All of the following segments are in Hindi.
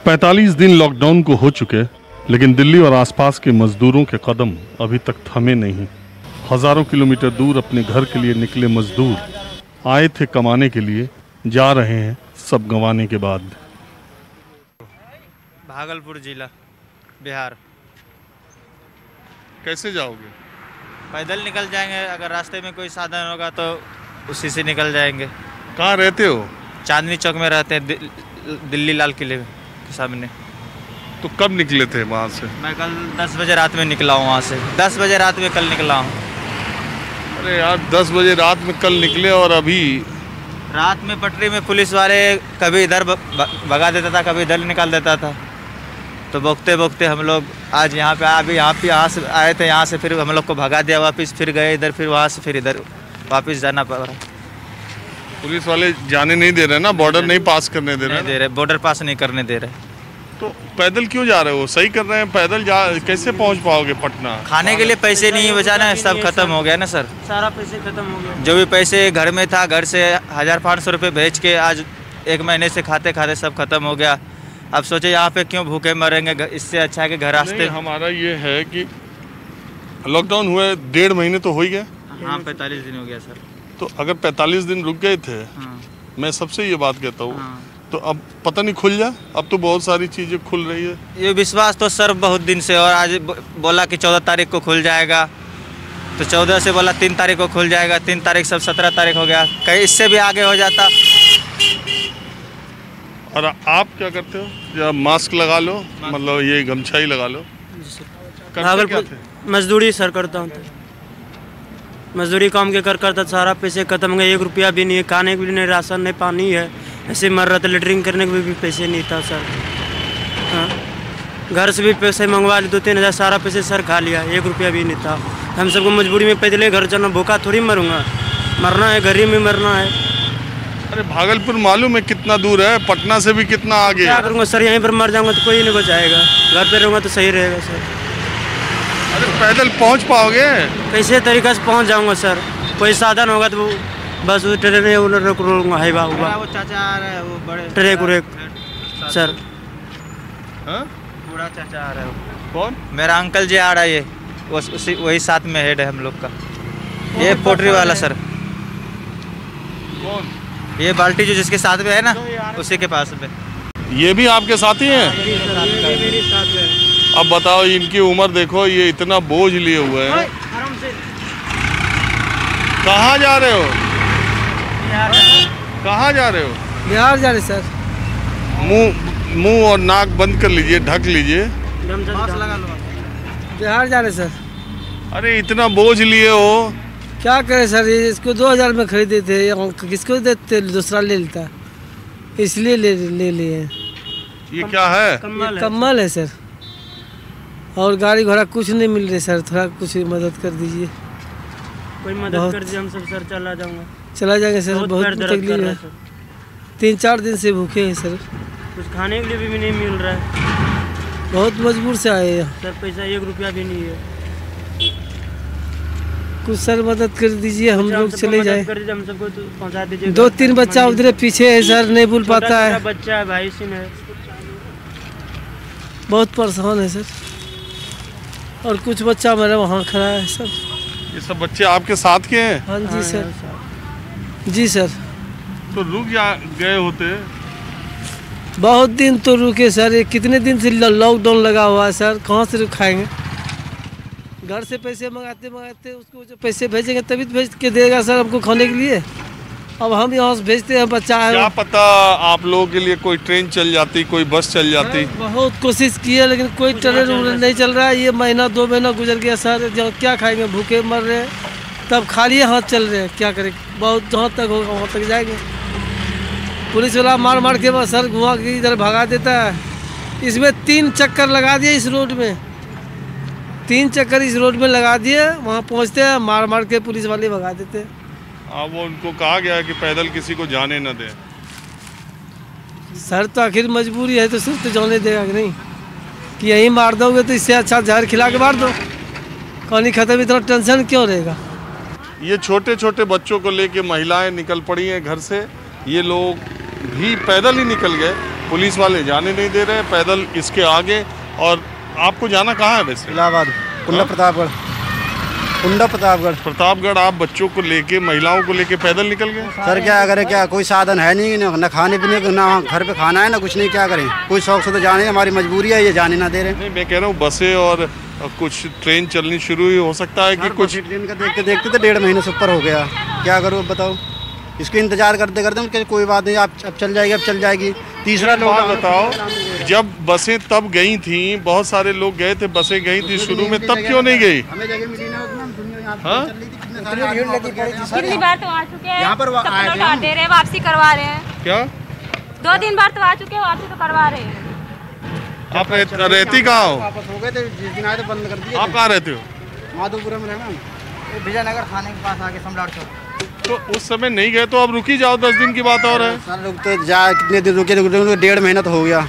45 दिन लॉकडाउन को हो चुके, लेकिन दिल्ली और आसपास के मजदूरों के कदम अभी तक थमे नहीं। हजारों किलोमीटर दूर अपने घर के लिए निकले मजदूर आए थे कमाने के लिए, जा रहे हैं सब गंवाने के बाद। भागलपुर जिला, बिहार। कैसे जाओगे? पैदल निकल जाएंगे, अगर रास्ते में कोई साधन होगा तो उसी से निकल जाएंगे। कहाँ रहते हो? चांदनी चौक में रहते हैं, दिल्ली लाल किले के सामने। तो कब निकले थे वहाँ से? मैं कल 10 बजे रात में निकला हूँ वहाँ से। 10 बजे रात में कल निकला हूँ। अरे यार, 10 बजे रात में कल निकले और अभी रात में पटरी में पुलिस वाले कभी इधर भगा देता था, कभी इधर निकाल देता था। तो बोकते बोकते हम लोग आज यहाँ पे अभी यहाँ से आए थे। यहाँ से फिर हम लोग को भगा दिया वापस, फिर गए इधर, फिर वहाँ से फिर इधर वापस जाना पड़ रहा। पुलिस वाले जाने नहीं दे रहे ना, बॉर्डर नहीं पास करने दे रहे। बॉर्डर पास नहीं करने दे रहे। तो पैदल क्यों जा रहे हो? सही कर रहे हैं, पैदल जा कैसे पहुंच पाओगे पटना? खाने के लिए पैसे नहीं बचाना है, सब खत्म हो गया ना सर। सारा पैसे खत्म हो गया। जो भी पैसे घर में था, घर से 1500 रुपये भेज के आज 1 महीने से खाते खाते सब खत्म हो गया। अब सोचे यहाँ पे क्यों भूखे मरेंगे, इससे अच्छा है कि घर रास्ते। हमारा ये है कि लॉकडाउन हुए 1.5 महीने तो हो ही गया। हाँ, 45 दिन हो गया सर। तो अगर 45 दिन रुक गए थे, हाँ। मैं सबसे ये बात कहता हूँ, हाँ। तो अब पता नहीं खुल जाए। अब तो बहुत सारी चीज़ें खुल रही है। ये विश्वास तो सर बहुत दिन से, और आज बोला कि 14 तारीख को खुल जाएगा, तो 14 से बोला 3 तारीख को खुल जाएगा। 3 तारीख सब 17 तारीख हो गया, कहीं इससे भी आगे हो जाता। और आप क्या करते हो? या मास्क लगा लो, मतलब ये गमछा ही लगा लो। भागलपुर मजदूरी सर करता हूँ। मजदूरी काम के करता सारा पैसे खत्म हो गए। 1 रुपया भी नहीं है, खाने के भी नहीं, राशन नहीं, पानी है, ऐसे मर रहा था। लेटरिंग करने के भी पैसे नहीं था सर। हाँ, घर से भी पैसे मंगवा लिए, 2-3 हज़ार, सारा पैसे सर खा लिया। 1 रुपया भी नहीं था। हम सबको मजबूरी में पैदल घर जाना, भूखा थोड़ी मरूंगा, मरना है, घर ही में मरना है। अरे भागलपुर मालूम है कितना दूर है? पटना से भी कितना आगे? क्या करूँगा सर, यहीं पर मर जाऊँगा तो कोई नहीं बचाएगा। घर पे रहूँगा तो सही रहेगा सर। अरे पैदल पहुँच पाओगे? कैसे तरीका से पहुँच जाऊँगा सर? कोई साधन होगा तो बस वो ट्रेन है, उन्हें रोक लूँगा। है बाबा, वो चाचा आ रहा है, वो बड़े ट्रेक उरेक सर। बूढ़ा चाचा आ रहा है। कौन? मेरा अंकल जी आ रहा है, ये वही साथ में हेड है हम लोग का। ये पोटरी वाला सर। कौन? ये बाल्टी जो जिसके साथ में है ना, उसी के पास में। ये भी आपके साथी हैं? मेरे साथ में। अब बताओ, इनकी उम्र देखो, ये इतना बोझ लिए हुए हैं। कहाँ जा रहे हो? कहाँ जा रहे हो? बिहार जा रहे सर। मुंह और नाक बंद कर लीजिए, ढक लीजिए। बिहार जा रहे सर। अरे इतना बोझ लिए हो? क्या करें सर, ये इसको 2000 में खरीदे थे, किसको देते, दूसरा ले लेता, इसलिए ले लिए। ये क्या है? कम्बल है सर। और गाड़ी घोड़ा कुछ नहीं मिल रही सर, थोड़ा कुछ मदद कर दीजिए। कोई मदद कर दीजिए, हम सब सर चला जाएंगे सर। बहुत तकलीफ है, 3-4 दिन से भूखे हैं सर। कुछ खाने के लिए भी नहीं मिल रहा है, बहुत मजबूर से आए हैं सर। पैसा 1 रुपया भी नहीं है। कुछ सर मदद कर दीजिए, हम लोग चले जाए। हम सबको पहुंचा दीजिए। 2-3 बच्चा उधर पीछे है सर, नहीं भूल पाता है। बच्चा है, भाई सिन है, बहुत परेशान है सर। और कुछ बच्चा मेरा वहाँ खड़ा है सर। ये सब बच्चे आपके साथ के हैं? हाँ जी सर। जी सर। तो रुक गए होते? बहुत दिन तो रुके सर। ये कितने दिन से लॉकडाउन लगा हुआ है सर, कहाँ से खाएंगे? घर से पैसे मंगाते उसको जो पैसे भेजेंगे तभी तो भेज के देगा सर हमको खाने के लिए। अब हम यहाँ से भेजते हैं, बच्चा है। क्या पता आप लोगों के लिए कोई ट्रेन चल जाती, कोई बस चल जाती। बहुत कोशिश की है, लेकिन कोई ट्रेन नहीं चल रहा है। ये महीना 2 महीना गुजर गया सर। जो क्या खाएंगे, भूखे मर रहे हैं। तब खाली हाथ चल रहे हैं, क्या करें? बहुत जहाँ तक होगा वहाँ तक जाएंगे। पुलिस वाला मार के बस सर घुमा के इधर भगा देता है। इसमें 3 चक्कर लगा दिए इस रोड में, 3 चक्कर इस रोड में लगा दिए। वहाँ पहुँचते हैं, मार के पुलिस वाले भगा देते हैं। वो उनको कहा गया है कि पैदल किसी को जाने न दें। सर तो आखिर मजबूरी है, तो सिर्फ तो जाने देगा कि नहीं? कि यहीं मार दोगे तो इससे अच्छा जहर खिला के मार दो, कहानी खत्म। इतना टेंशन क्यों रहेगा? ये छोटे छोटे बच्चों को लेके महिलाएं निकल पड़ी हैं घर से। ये लोग भी पैदल ही निकल गए। पुलिस वाले जाने नहीं दे रहे, पैदल इसके आगे। और आपको जाना कहाँ है वैसे? इलाहाबाद, कुंडा प्रतापगढ़, कुंडा प्रतापगढ़। प्रतापगढ़ आप बच्चों को लेके, महिलाओं को लेके पैदल निकल गए? सर क्या करें, क्या कोई साधन है नहीं, ना खाने पीने का, ना घर पे खाना है, ना कुछ नहीं, क्या करें। कोई शौक से तो जाने, हमारी मजबूरी है, ये जाने ना दे रहे। नहीं, मैं कह रहा हूँ बसें और कुछ ट्रेन चलनी शुरू हुई, हो सकता है कि कुछ ट्रेन का देखते देखते तो 1.5 महीने से ऊपर हो गया। क्या करूँ बताओ, इसको इंतजार करते करते कोई बात नहीं, अब चल जाएगी, अब चल जाएगी। तीसरा लोग बताओ, जब बसें तब गई थी, बहुत सारे लोग गए थे, बसें गई थी शुरू में, तब क्यों नहीं गई? हमें जगह मिली ना, दुनिया हाँ? कितनी बार तो आ चुके हैं, यहाँ पर सब तो लौटा दे रहे हैं, वापसी करवा रहे हैं। क्या 2-3 बार तो आ चुके हैं, वापसी तो करवा रहे हैं। आप रहती कहाँ हो? वापस हो गए थे, जिस दिन आए थे बंद कर दिए। आप कहाँ रहते हो? माधोपुर में रहना, विजयनगर थाने के पास आके सम्राट चौक। तो उस समय नहीं गए तो अब रुक ही जाओ, 10 दिन की बात और है। सर रुक तो जा, कितने दिन रुके 1.5 महीना तो हो गया।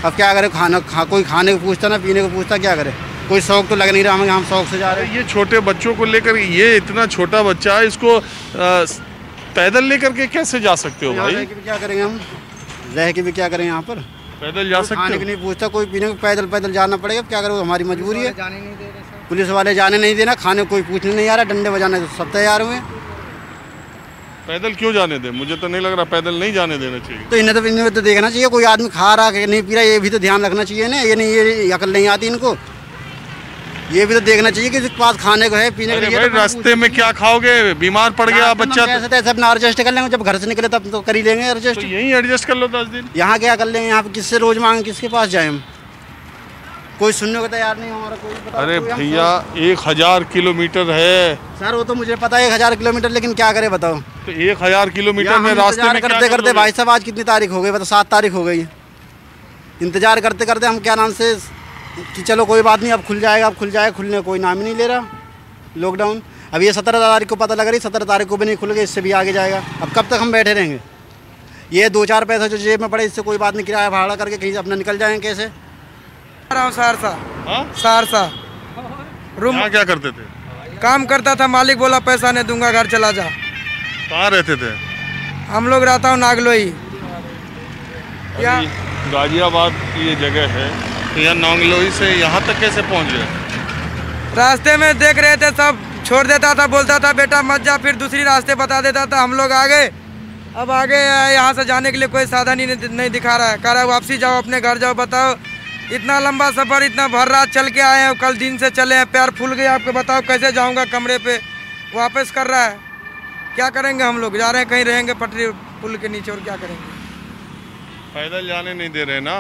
अब क्या करें, कोई खाने को पूछता ना पीने को पूछता, क्या करें। कोई शौक तो लग नहीं रहा हमें, हम शौक से जा रहे हैं। ये छोटे बच्चों को लेकर, ये इतना छोटा बच्चा है, इसको पैदल लेकर के कैसे जा सकते हो भाई? रह के भी क्या करेंगे हम, रह के भी क्या करें यहाँ पर? पैदल जा सकते खाने हो? को नहीं पूछता, कोई पीने को पैदल जाना पड़ेगा। क्या करो, हमारी मजबूरी है। जाने नहीं दे रहे सर। पुलिस वाले जाने नहीं देना, खाने को कोई पूछने नहीं आ रहा, डंडे बजाने तो सब तैयार हुए। पैदल क्यों जाने दे? मुझे तो नहीं लग रहा, पैदल नहीं जाने देना चाहिए। तो इन्हें तो देखना चाहिए, कोई आदमी खा रहा है नहीं पी रहा, ये भी तो ध्यान रखना चाहिए ना। ये नहीं, ये अकल नहीं आती इनको, ये भी तो देखना चाहिए कि पास खाने को है, पीने को अरे लिए। भाई, रास्ते में क्या खाओगे? बीमार पड़ गया बच्चा कैसे तैसे अपना एडजस्ट कर लेंगे, जब घर से निकले तब तो कर ही लेंगे एडजस्ट। तो यहीं एडजस्ट कर लो 10 दिन। यहाँ क्या कर लेंगे, यहाँ पे किससे रोज मांगे, किसके पास जाए हम? कोई सुनने को तैयार नहीं हमारा, कोई बताओ। अरे कोई हम भैया 1000 किलोमीटर है। सर वो तो मुझे पता है 1000 किलोमीटर, लेकिन क्या करे बताओ। तो 1000 किलोमीटर में हम रास्ते में क्या करते करते करोगे? भाई साहब आज कितनी तारीख हो गई बताओ? 7 तारीख हो गई। इंतजार करते करते हम क्या नाम से कि चलो कोई बात नहीं, अब खुल जाएगा, अब खुल जाएगा, खुलने कोई नाम ही नहीं ले रहा। लॉकडाउन अब ये 17 तारीख को पता लग रही, 17 तारीख को भी नहीं खुल गए, इससे भी आगे जाएगा। अब कब तक हम बैठे रहेंगे? ये 2-4 पैसे जो जेब में पड़े, इससे कोई बात नहीं, किराया भाड़ा करके कहीं से अपना निकल जाएंगे कैसे? सहरसा, हाँ? सहरसा रूम यहाँ क्या करते थे? काम करता था, मालिक बोला पैसा नहीं दूंगा, घर चला जा। कहाँ रहते थे? हम लोग रहता हूँ नागलोई। अभी गाजियाबाद की ये जगह है, तो यहाँ नांगलोई से यहाँ तक कैसे पहुँच गए? रास्ते में देख रहे थे, सब छोड़ देता था, बोलता था बेटा मत जा, फिर दूसरी रास्ते बता देता था, हम लोग आ गए। अब आगे यहाँ से जाने के लिए कोई साधन ही नहीं दिखा रहा है, कह रहा है वापसी जाओ, अपने घर जाओ। बताओ, इतना लंबा सफ़र, इतना भर रात चल के आए हैं, कल दिन से चले हैं, पैर फूल गए आपको, बताओ कैसे जाऊँगा कमरे पे? वापस कर रहा है, क्या करेंगे हम लोग? जा रहे हैं, कहीं रहेंगे पटरी पुल के नीचे, और क्या करेंगे? पैदल जाने नहीं दे रहे ना?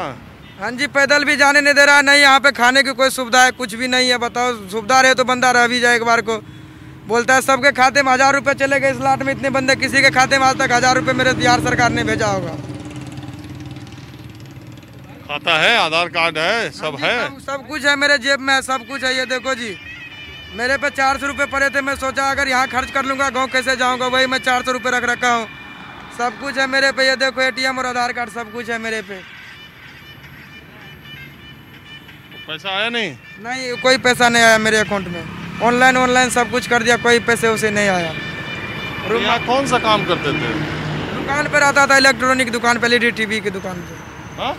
हाँ जी, पैदल भी जाने नहीं दे रहा, नहीं यहाँ पे खाने की कोई सुविधा है, कुछ भी नहीं है। बताओ, सुविधा रहे तो बंदा रह भी जाए एक बार को। बोलता है सबके खाते में 1000 रुपये चले गए, इस लाट में इतने बंदे, किसी के खाते में आज तक 1000 रुपये मेरे बिहार सरकार ने भेजा होगा। खाता है, आधार कार्ड है, सब है, सब कुछ है मेरे जेब में, सब कुछ है। ये देखो जी, मेरे पे 400 रुपये पड़े थे, मैं सोचा अगर यहाँ खर्च कर लूँगा, गाँव कैसे जाऊँगा, वही मैं 400 रुपये रख रखा हूँ। सब कुछ है मेरे पे, ये देखो ATM और आधार कार्ड सब कुछ है मेरे पे। पैसा आया नहीं? नहीं, कोई पैसा नहीं आया मेरे अकाउंट में। ऑनलाइन सब कुछ कर दिया, कोई पैसे उसे नहीं आया। तो यहाँ कौन सा काम करते थे? दुकान पे रहता था, इलेक्ट्रॉनिक दुकान पे, LED TV की दुकान पे। हाँ?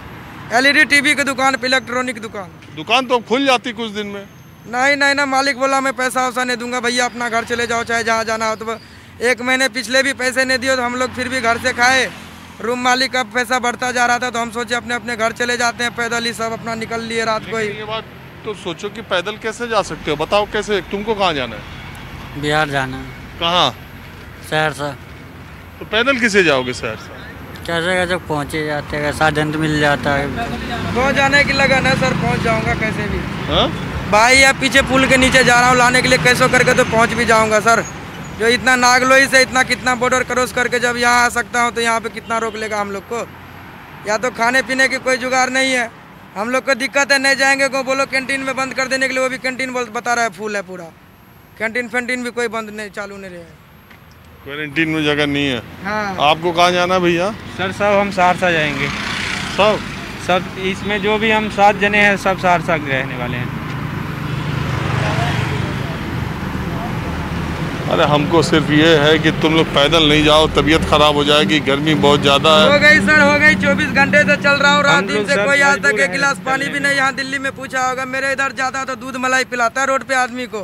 LED TV की दुकान पे, इलेक्ट्रॉनिक दुकान तो अब खुल जाती कुछ दिन में। नहीं ना, मालिक बोला मैं पैसा वैसा नहीं दूंगा भैया, अपना घर चले जाओ, चाहे जहाँ जाना हो। तो 1 महीने पिछले भी पैसे नहीं दिए, तो हम लोग फिर भी घर से खाए। रूम मालिक का पैसा बढ़ता जा रहा था, तो हम सोचे अपने अपने घर चले जाते हैं, पैदल ही सब अपना निकल लिए रात को ही। ये बात तो सोचो कि पैदल कैसे जा सकते हो? बताओ कैसे? तुमको कहाँ जाना है? बिहार जाना है। कहाँ? सहरसा। तो पैदल किसे जाओगे सहरसा? कैसे कैसे पहुँचे जाते हैं, साधन तो मिल जाता है। पहुँच जाने की लगन है सर, पहुँच जाऊँगा कैसे भी। हाँ? भाई या पीछे पुल के नीचे जा रहा हूँ लाने के लिए, कैसे करके तो पहुँच भी जाऊँगा सर। जो इतना नागलोई से इतना कितना बॉर्डर क्रॉस करके जब यहाँ आ सकता हूँ, तो यहाँ पे कितना रोक लेगा हम लोग को? या तो खाने पीने की कोई जुगाड़ नहीं है, हम लोग को दिक्कत है, नहीं जाएंगे को बोलो कैंटीन में बंद कर देने के लिए, वो भी कैंटीन बता रहा है फुल है पूरा। कैंटीन फैंटीन भी कोई बंद नहीं, चालू नहीं रहे। क्वारंटीन में जगह नहीं है। हाँ। आपको कहाँ जाना भैया? सर सब हम सहरसा जाएंगे। सब इसमें जो भी हम 7 जने हैं, सब सहरसा के रहने वाले हैं। अरे हमको सिर्फ ये है कि तुम लोग पैदल नहीं जाओ, तबीयत खराब हो जाएगी, गर्मी बहुत ज़्यादा है। हो गई सर, हो गई 24 घंटे से चल रहा हूँ, रात दिन से कोई आज तक एक गिलास पानी भी नहीं। यहाँ दिल्ली में पूछा होगा, मेरे इधर जाता तो दूध मलाई पिलाता है रोड पे आदमी को।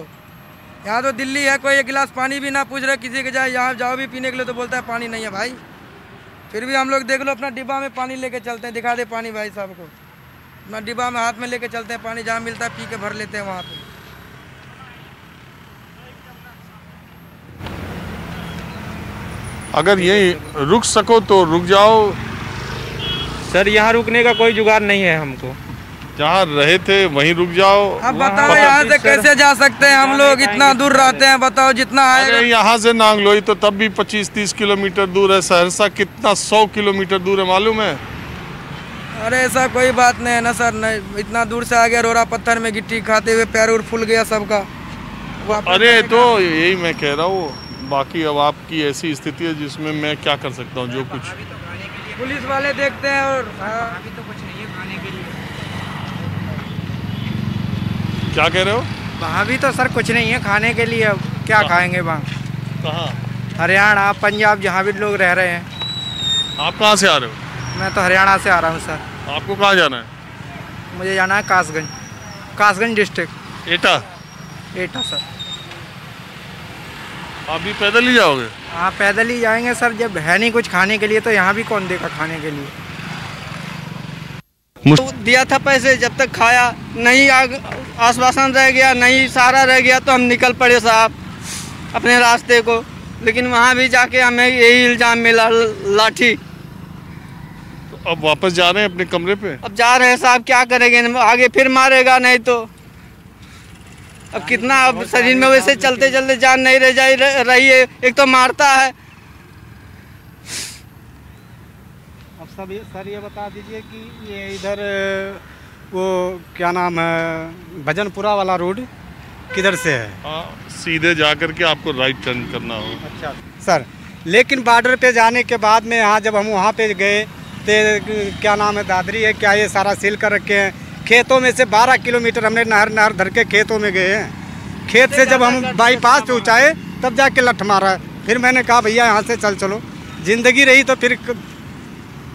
यहाँ तो दिल्ली है, कोई एक गिलास पानी भी ना पूछ रहे किसी के जाए। यहाँ जाओ भी पीने के लिए तो बोलता है पानी नहीं है भाई। फिर भी हम लोग देख लो अपना डिब्बा में पानी लेके चलते हैं। दिखा दे पानी भाई साहब को, अपना डिब्बा में हाथ में लेके चलते हैं, पानी जहाँ मिलता है पी के भर लेते हैं वहाँ पे। अगर यही रुक सको तो रुक जाओ। सर यहाँ रुकने का कोई जुगाड़ नहीं है हमको, जहाँ रहे थे वहीं रुक जाओ। अब बताओ यहाँ से कैसे जा सकते हैं हम लोग, इतना दूर रहते हैं। बताओ जितना आएगा। अरे यहाँ से नांगलोई तो तब भी 25-30 किलोमीटर दूर है। सहरसा कितना 100 किलोमीटर दूर है मालूम है? अरे ऐसा कोई बात नहीं है ना सर, नहीं इतना दूर से आ गया, रोरा पत्थर में गिट्टी खाते हुए पैर उर फूल गया सबका। अरे तो यही मैं कह रहा हूँ, बाकी अब आपकी ऐसी स्थिति है जिसमें मैं क्या कर सकता हूँ। जो कुछ पुलिस वाले देखते हैं और अभी तो कुछ नहीं है खाने के लिए। क्या कह रहे हो? वहाँ भी तो सर कुछ नहीं है खाने के लिए, अब क्या खाएंगे वहाँ? कहाँ? हरियाणा पंजाब जहाँ भी लोग रह रहे हैं। आप कहाँ से आ रहे हो? मैं तो हरियाणा से आ रहा हूँ सर। आपको कहाँ जाना है? मुझे जाना है कासगंज डिस्ट्रिक्ट। एटा सर। आप भी पैदल ही जाओगे? हाँ पैदल ही जाएंगे सर, जब है नहीं कुछ खाने के लिए तो यहाँ भी कौन देगा खाने के लिए। तो दिया था पैसे, जब तक खाया नहीं, आश्वासन रह गया नहीं, सारा रह गया तो हम निकल पड़े साहब अपने रास्ते को। लेकिन वहाँ भी जाके हमें यही इल्ज़ाम मिला, लाठी। तो अब वापस जा रहे हैं अपने कमरे पे? अब जा रहे हैं साहब, क्या करेंगे, आगे फिर मारेगा नहीं तो। अब कितना, अब शरीर में वैसे चलते चलते जान नहीं रह रही है, एक तो मारता है। अब सब सर ये बता दीजिए कि ये इधर वो क्या नाम है, भजनपुरा वाला रोड किधर से है? हाँ, सीधे जाकर के आपको राइट टर्न करना हो। अच्छा सर, लेकिन बॉर्डर पे जाने के बाद में यहाँ जब हम वहाँ पे गए तो क्या नाम है, दादरी है क्या, ये सारा सील कर रखे हैं। खेतों में से 12 किलोमीटर हमने नहर धर के खेतों में गए हैं। खेत से जब हम बाईपास पहुँचाए तब जाके लठ मारा। फिर मैंने कहा भैया यहाँ से चलो, ज़िंदगी रही तो फिर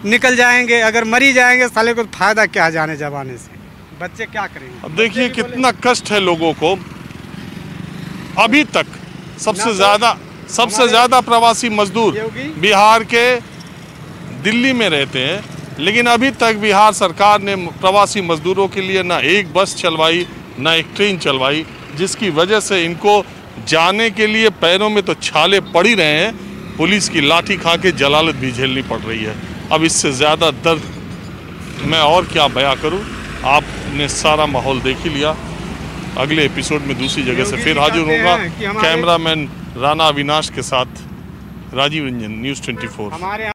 निकल जाएंगे, अगर मरी जाएंगे साले को फ़ायदा क्या जाने जमाने से, बच्चे क्या करेंगे? अब देखिए कितना कष्ट है लोगों को। अभी तक सबसे ज़्यादा प्रवासी मजदूर बिहार के दिल्ली में रहते हैं, लेकिन अभी तक बिहार सरकार ने प्रवासी मजदूरों के लिए ना एक बस चलवाई ना एक ट्रेन चलवाई, जिसकी वजह से इनको जाने के लिए पैरों में तो छाले पड़ ही रहे हैं, पुलिस की लाठी खा के जलालत भी झेलनी पड़ रही है। अब इससे ज़्यादा दर्द मैं और क्या बयां करूं। आपने सारा माहौल देख ही लिया। अगले एपिसोड में दूसरी जगह से फिर हाजिर होगा। कैमरामैन राणा अविनाश के साथ राजीव रंजन, न्यूज़ 24।